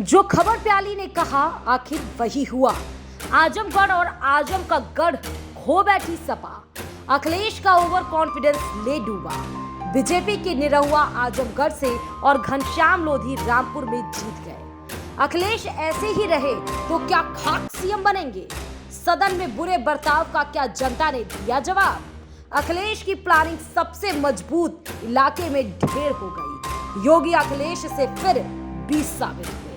जो खबर प्याली ने कहा आखिर वही हुआ। आजमगढ़ और आजम का गढ़ खो बैठी सपा। अखिलेश का ओवर कॉन्फिडेंस ले डूबा। बीजेपी के निरहुआ आजमगढ़ से और घनश्याम लोधी रामपुर में जीत गए। अखिलेश ऐसे ही रहे तो क्या खाक सीएम बनेंगे? सदन में बुरे बर्ताव का क्या जनता ने दिया जवाब? अखिलेश की प्लानिंग सबसे मजबूत इलाके में ढेर हो गई। योगी अखिलेश से फिर 20 साबित हुए।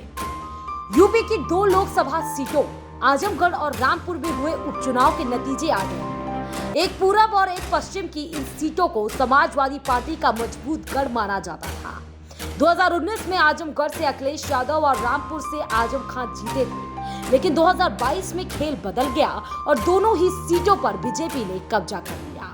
यूपी की 2 लोकसभा सीटों आजमगढ़ और रामपुर में हुए उपचुनाव के नतीजे आ गए। एक पूरब और एक पश्चिम की इन सीटों को समाजवादी पार्टी का मजबूत गढ़ माना जाता था। 2019 में आजमगढ़ से अखिलेश यादव और रामपुर से आजम खान जीते थे, लेकिन 2022 में खेल बदल गया और दोनों ही सीटों पर बीजेपी ने कब्जा कर लिया।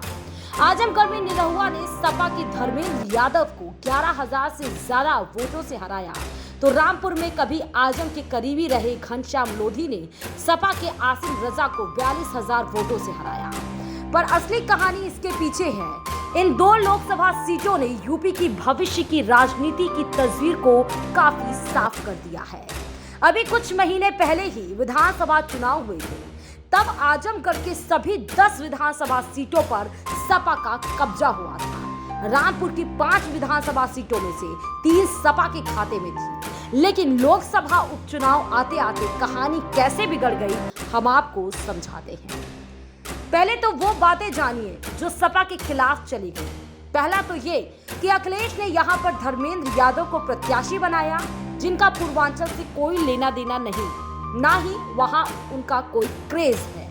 आजमगढ़ में निरहुआ ने सपा के धर्मेंद्र यादव को 11,000 से ज्यादा वोटों से हराया, तो रामपुर में कभी आजम के करीबी रहे घनश्याम लोधी ने सपा के आसिम रजा को 42,000 वोटों से हराया। पर असली कहानी इसके पीछे है। इन 2 लोकसभा सीटों ने यूपी की भविष्य की राजनीति की तस्वीर को काफी साफ कर दिया है। अभी कुछ महीने पहले ही विधानसभा चुनाव हुए थे, तब आजमगढ़ के सभी 10 विधानसभा सीटों पर सपा का कब्जा हुआ था। रामपुर की 5 विधानसभा सीटों में से 3 सपा के खाते में थी, लेकिन लोकसभा उपचुनाव आते आते कहानी कैसे बिगड़ गई, हम आपको समझाते हैं। पहले तो वो बातें जानिए जो सपा के खिलाफ चली गई। पहला तो ये कि अखिलेश ने यहाँ पर धर्मेंद्र यादव को प्रत्याशी बनाया, जिनका पूर्वांचल से कोई लेना देना नहीं, ना ही वहाँ उनका कोई क्रेज है।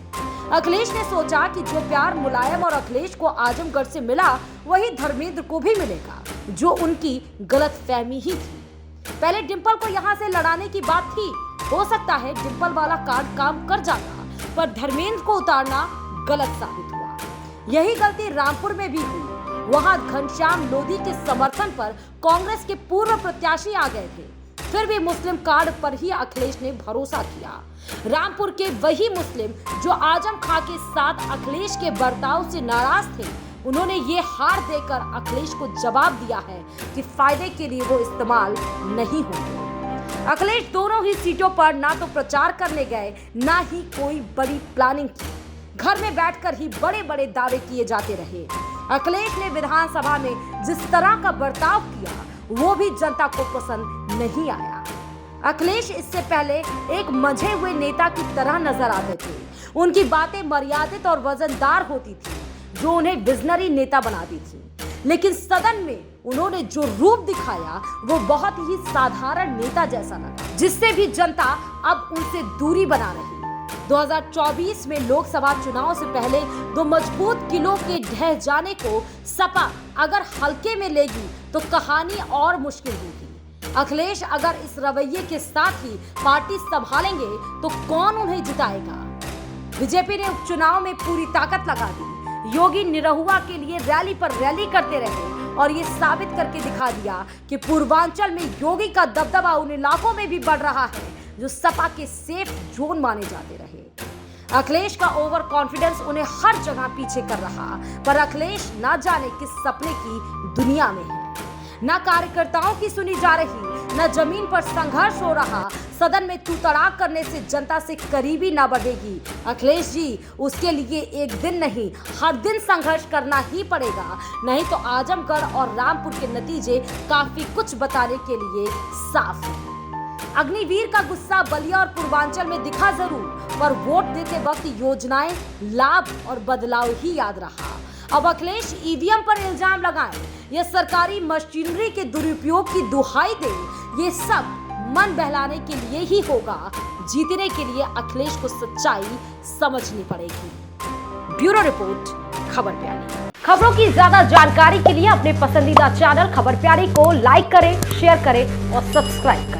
अखिलेश ने सोचा कि जो प्यार मुलायम और अखिलेश को आजमगढ़ से मिला, वही धर्मेंद्र को भी मिलेगा, जो उनकी गलतफहमी ही थी। पहले डिंपल को यहाँ से लड़ाने की बात थी। हो सकता है डिंपल वाला कार्ड काम कर जाता, पर धर्मेंद्र को उतारना गलत साबित हुआ। यही गलती रामपुर में भी हुई। वहां घनश्याम लोधी के समर्थन पर कांग्रेस के पूर्व प्रत्याशी आ गए थे, फिर भी मुस्लिम कार्ड पर ही अखिलेश ने भरोसा किया। रामपुर के वही मुस्लिम जो आजम खान के साथ अखिलेश के बर्ताव से नाराज थे, उन्होंने ये हार देकर अखिलेश को जवाब दिया है कि फायदे के लिए वो इस्तेमाल नहीं होंगे। अखिलेश दोनों ही सीटों पर ना तो प्रचार करने गए, ना ही कोई बड़ी प्लानिंग की। घर में बैठकर ही बड़े बड़े दावे किए जाते रहे। अखिलेश ने विधानसभा में जिस तरह का बर्ताव किया, वो भी जनता को पसंद नहीं आया। अखिलेश इससे पहले एक मंझे हुए नेता की तरह नजर आते थे। उनकी बातें मर्यादित और वजनदार होती थी, जो उन्हें विजनरी नेता बनाती थी। लेकिन सदन में उन्होंने जो रूप दिखाया, वो बहुत ही साधारण नेता जैसा लगा, जिससे भी जनता अब उनसे दूरी बना रही। 2024 में लोकसभा चुनाव से पहले 2 मजबूत किलों के ढह जाने को सपा अगर हल्के में लेगी तो कहानी और मुश्किल होगी। अखिलेश अगर इस रवैये के साथ ही पार्टी संभालेंगे तो कौन उन्हें जिताएगा? बीजेपी ने उपचुनाव में पूरी ताकत लगा दी। योगी निरहुआ के लिए रैली पर रैली करते रहे और ये साबित करके दिखा दिया कि पूर्वांचल में योगी का दबदबा उन इलाकों में भी बढ़ रहा है जो सपा के सेफ जोन माने जाते रहे। अखिलेश का ओवर कॉन्फिडेंस उन्हें हर जगह पीछे कर रहा, पर अखिलेश ना जाने किस सपने की दुनिया में है। ना कार्यकर्ताओं की सुनी जा रही, ना जमीन पर संघर्ष हो रहा। सदन में तू तड़ाक करने से जनता से करीबी ना बढ़ेगी। अखिलेश जी, उसके लिए एक दिन नहीं, हर दिन संघर्ष करना ही पड़ेगा, नहीं तो आजमगढ़ और रामपुर के नतीजे काफी कुछ बताने के लिए साफ है। अग्निवीर का गुस्सा बलिया और पूर्वांचल में दिखा जरूर, पर वोट देते वक्त योजनाएं, लाभ और बदलाव ही याद रहा। अब अखिलेश ईवीएम पर इल्जाम लगाएं या सरकारी मशीनरी के दुरुपयोग की दुहाई दे, ये सब मन बहलाने के लिए ही होगा। जीतने के लिए अखिलेश को सच्चाई समझनी पड़ेगी। ब्यूरो रिपोर्ट, खबर प्यारी। खबरों की ज्यादा जानकारी के लिए अपने पसंदीदा चैनल खबर प्यारी को लाइक करें, शेयर करें और सब्सक्राइब करें।